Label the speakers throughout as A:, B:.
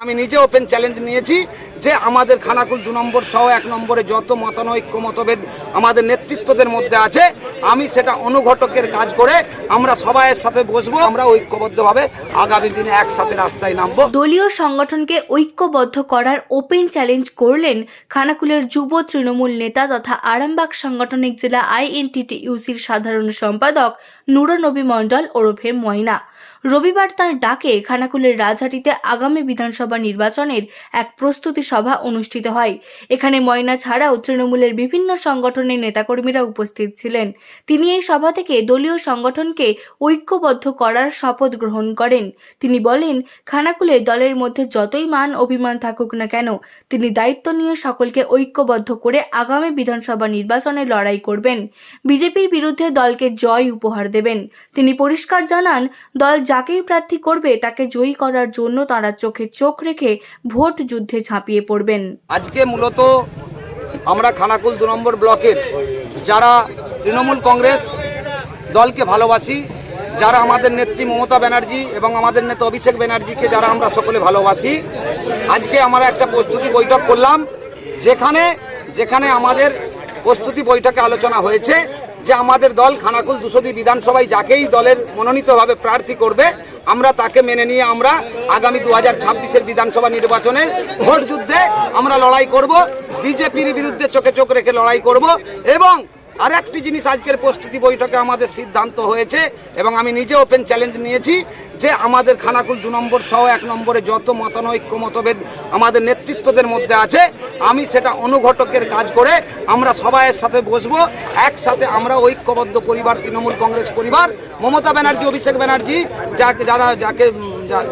A: আমি নিজে open challenge নিয়েছি যে আমাদের খানাকুল 2 নম্বর সহ 1 নম্বরে যত মতানৈক্য মতভেদ আমাদের নেতৃত্বদের মধ্যে আছে আমি সেটা অনুঘটকের কাজ করে আমরা সবাইয়ের সাথে বসবো, আমরা ঐক্যবদ্ধভাবে আগামী দিনে একসাথে রাস্তায় নামবো।
B: দলীয় সংগঠনকে ঐক্যবদ্ধ করার ওপেন চ্যালেঞ্জ করলেন খানাকুলের যুব তৃণমূল নেতা তথা আরামবাগ সাংগঠনিক জেলা INTTUCর সাধারণ সম্পাদক নুরনবী মণ্ডল ওরফে ময়না। রবিবার তার ডাকে খানাকুলের রাজহাটিতে আগামী বিধানসভা নির্বাচনের এক প্রস্তুতি সভা অনুষ্ঠিত হয়। এখানে ময়না ছাড়াও তৃণমূলের বিভিন্ন সংগঠনের নেতাকর্মীরা উপস্থিত ছিলেন। তিনি এই সভা থেকে দলীয় সংগঠনকে ঐক্যবদ্ধ করার শপথ গ্রহণ করেন। তিনি বলেন, খানাকুলে দলের মধ্যে যতই মান অভিমান থাকুক না কেন, তিনি দায়িত্ব নিয়ে সকলকে ঐক্যবদ্ধ করে আগামী বিধানসভা নির্বাচনে লড়াই করবেন। বিজেপির বিরুদ্ধে দলকে জয় উপহার দেবেন। তিনি পরিষ্কার জানান, দল যাকেই প্রার্থী করবে তাকে জয়ী করার জন্য তারা চোখে চোখ রেখে ভোট যুদ্ধে ঝাঁপিয়ে পড়বেন।
A: আজকে মূলত আমরা খানাকুল 2 নম্বর ব্লকের যারা তৃণমূল কংগ্রেস দলকে ভালোবাসি, যারা আমাদের নেত্রী মমতা ব্যানার্জি এবং আমাদের নেতা অভিষেক ব্যানার্জিকে যারা আমরা সকলে ভালোবাসি, আজকে আমরা একটা প্রস্তুতি বৈঠক করলাম যেখানে আমাদের প্রস্তুতি বৈঠকে আলোচনা হয়েছে যে আমাদের দল খানাকুল 202 বিধানসভায় যাকেই দলের মনোনীতভাবে প্রার্থী করবে আমরা তাকে মেনে নিয়ে আমরা আগামী 2026-এর বিধানসভা নির্বাচনের ভোট যুদ্ধে আমরা লড়াই করব, বিজেপির বিরুদ্ধে চোখে চোখ রেখে লড়াই করব। এবং আরেকটি জিনিস আজকের প্রস্তুতি বৈঠকে আমাদের সিদ্ধান্ত হয়েছে এবং আমি নিজে ওপেন চ্যালেঞ্জ নিয়েছি যে আমাদের খানাকুল 2 নম্বর সহ 1 নম্বরে যত মতানৈক্য মতভেদ আমাদের নেতৃত্বদের মধ্যে আছে আমি সেটা অনুঘটকের কাজ করে আমরা সবাইয়ের সাথে বসবো, একসাথে আমরা ঐক্যবদ্ধ পরিবার তৃণমূল কংগ্রেস পরিবার, মমতা ব্যানার্জি অভিষেক ব্যানার্জি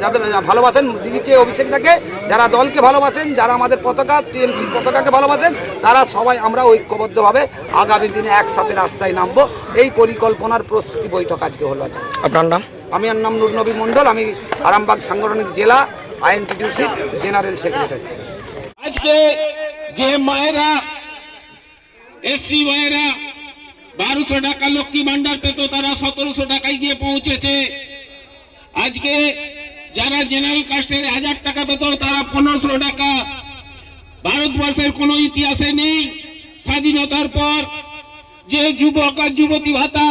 A: যাদের ভালোবাসেন দিদিকে অভিষেক দাকে, যারা দলকে ভালোবাসেন, যারা আমাদের পতাকা টিএমসি পতাকাকে ভালোবাসেন, তারা সবাই আমরা ঐক্যবদ্ধভাবে আগামী দিনে একসাথে রাস্তায় নামবো। এই পরিকল্পনার প্রস্তুতি বৈঠক আজকে হলো।
C: আপনার নাম?
A: আমার নাম নুরনবী মণ্ডল, আমি আরামবাগ সাংগঠনিক জেলা INTTUC জেনারেল সেক্রেটারি।
D: আজকে যে মায়েরা এসসি মায়েরা 1200 টাকা লক্ষ্মী ভান্ডার পেত তারা 1700 টাকায় গিয়ে পৌঁছেছে। আজকে যারা জেনারেল কাস্টের 1000 টাকা পেত তারা 1500 টাকা। ভারতবর্ষের কোন ইতিহাসে নেই স্বাধীনতার পর যে যুবক আর যুবতী ভাতা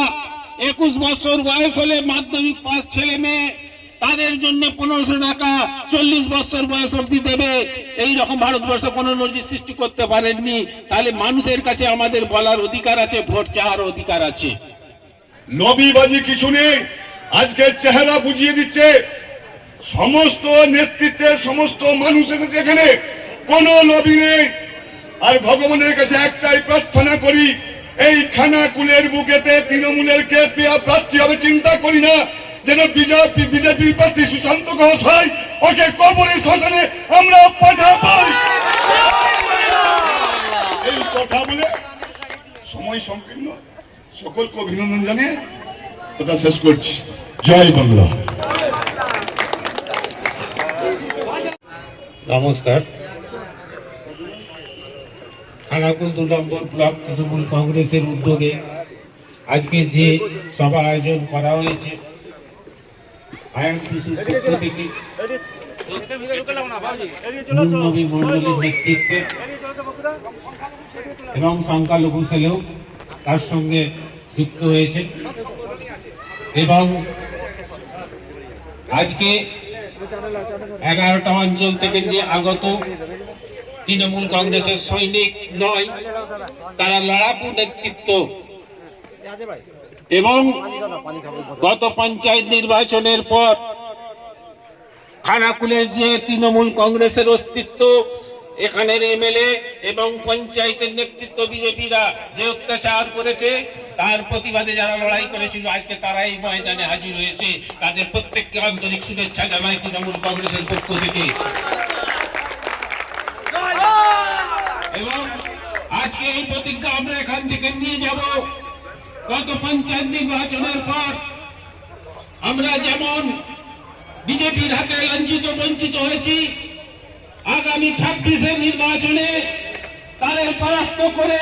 D: 21 বছর বয়স হলে মাধ্যমিক পাস ছেলে মেয়ে তাদের জন্য 1500 টাকা 40 বছর বয়স অবধি দেবে। এইরকম ভারতবর্ষ কোন নজির সৃষ্টি করতে পারেননি। তাহলে মানুষের কাছে আমাদের বলার অধিকার আছে, ভোট চাওয়ার অধিকার আছে।
E: লবিবাজি কিছু নেই, আজকের চেহারা বুঝিয়ে দিচ্ছে। সমস্ত নেতৃত্বের সমস্ত মানুষ এসেছে এখানে, কোন লবি নেই। আর ভগবানের কাছে একটাই প্রার্থনা করি, এই খানাকুলের বুকেতে তৃণমূলের কে প্রার্থী হবে চিন্তা করি না, যেন বিজেপি প্রার্থী সুশান্ত ঘোষ হয়, ওকে কবরের শ্মশানে আমরা পাঠাই। এই কথা বলে সময় সংকীর্ণ, সকলকে অভিনন্দন জানিয়ে কথা শেষ করছি। জয় বাংলা।
D: নমস্কার। খানাকুল 2 নম্বর ব্লক তৃণমূল কংগ্রেসের উদ্যোগে আজকে যে সভা আয়োজন করা হয়েছে INTTUCর পক্ষ থেকে নুরনবী মণ্ডলের নেতৃত্বে এবং সংখ্যালঘু ছেলেও তার সঙ্গে যুক্ত হয়েছে এবং আজকে 11টা অঞ্চল থেকে যে আগত তৃণমূল কংগ্রেসের সৈনিক নয়, তারা লড়াকু নেতৃত্ব এবং গত পঞ্চায়েত নির্বাচনের পর খানাকুলের যে তৃণমূল কংগ্রেসের অস্তিত্ব, এখানের MLA এবং পঞ্চায়েতের নেতৃত্ব বিজেপিরা যে অত্যাচার করেছে তার প্রতিবাদে যারা লড়াই করেছিল আজকে তারা এই ময়দানে হাজির হয়েছে। তাদের প্রত্যেককে আন্তরিক শুভেচ্ছা জানাই তৃণমূল কংগ্রেসের পক্ষ থেকে। এবং আজকে এই প্রতিজ্ঞা আমরা এখান থেকে নিয়ে যাব। গত পঞ্চায়েত নির্বাচনের পর আমরা যেমন বিজেপির হাতে লাঞ্ছিত বঞ্চিত হয়েছি, আগামী 26-এর নির্বাচনে তাদের পরাস্ত করে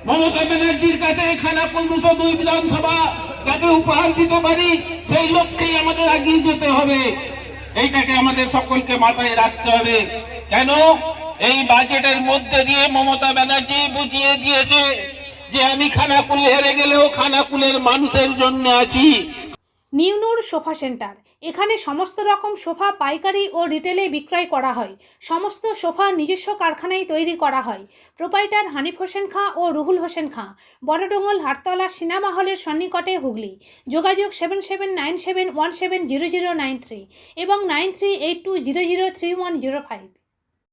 D: মমতা ব্যানার্জির কাছে খানাকুল 202 বিধানসভা যাতে উপহার দিতে পারি, সেই লক্ষ্যেই আমাদের এগিয়ে যেতে হবে। এইটাকে আমাদের সকলকে মাথায় রাখতে হবে। কেন এই বাজেটের মধ্যে দিয়ে মমতা ব্যানার্জি বুঝিয়ে দিয়েছে যে আমি খানাকুল হেরে গেলেও খানাকুলের মানুষের জন্য আছি।
C: নিউ নূর সোফা সেন্টার, এখানে সমস্ত রকম সোফা পাইকারি ও রিটেলে বিক্রয় করা হয়। সমস্ত সোফা নিজস্ব কারখানায় তৈরি করা হয়। প্রোপাইটার হানিফ হোসেন খাঁ ও রুহুল হোসেন খাঁ, বড়ডোঙ্গল হাটতলা সিনেমা হলের সন্নিকটে, হুগলি। যোগাযোগ 7797170093 এবং 9382003105।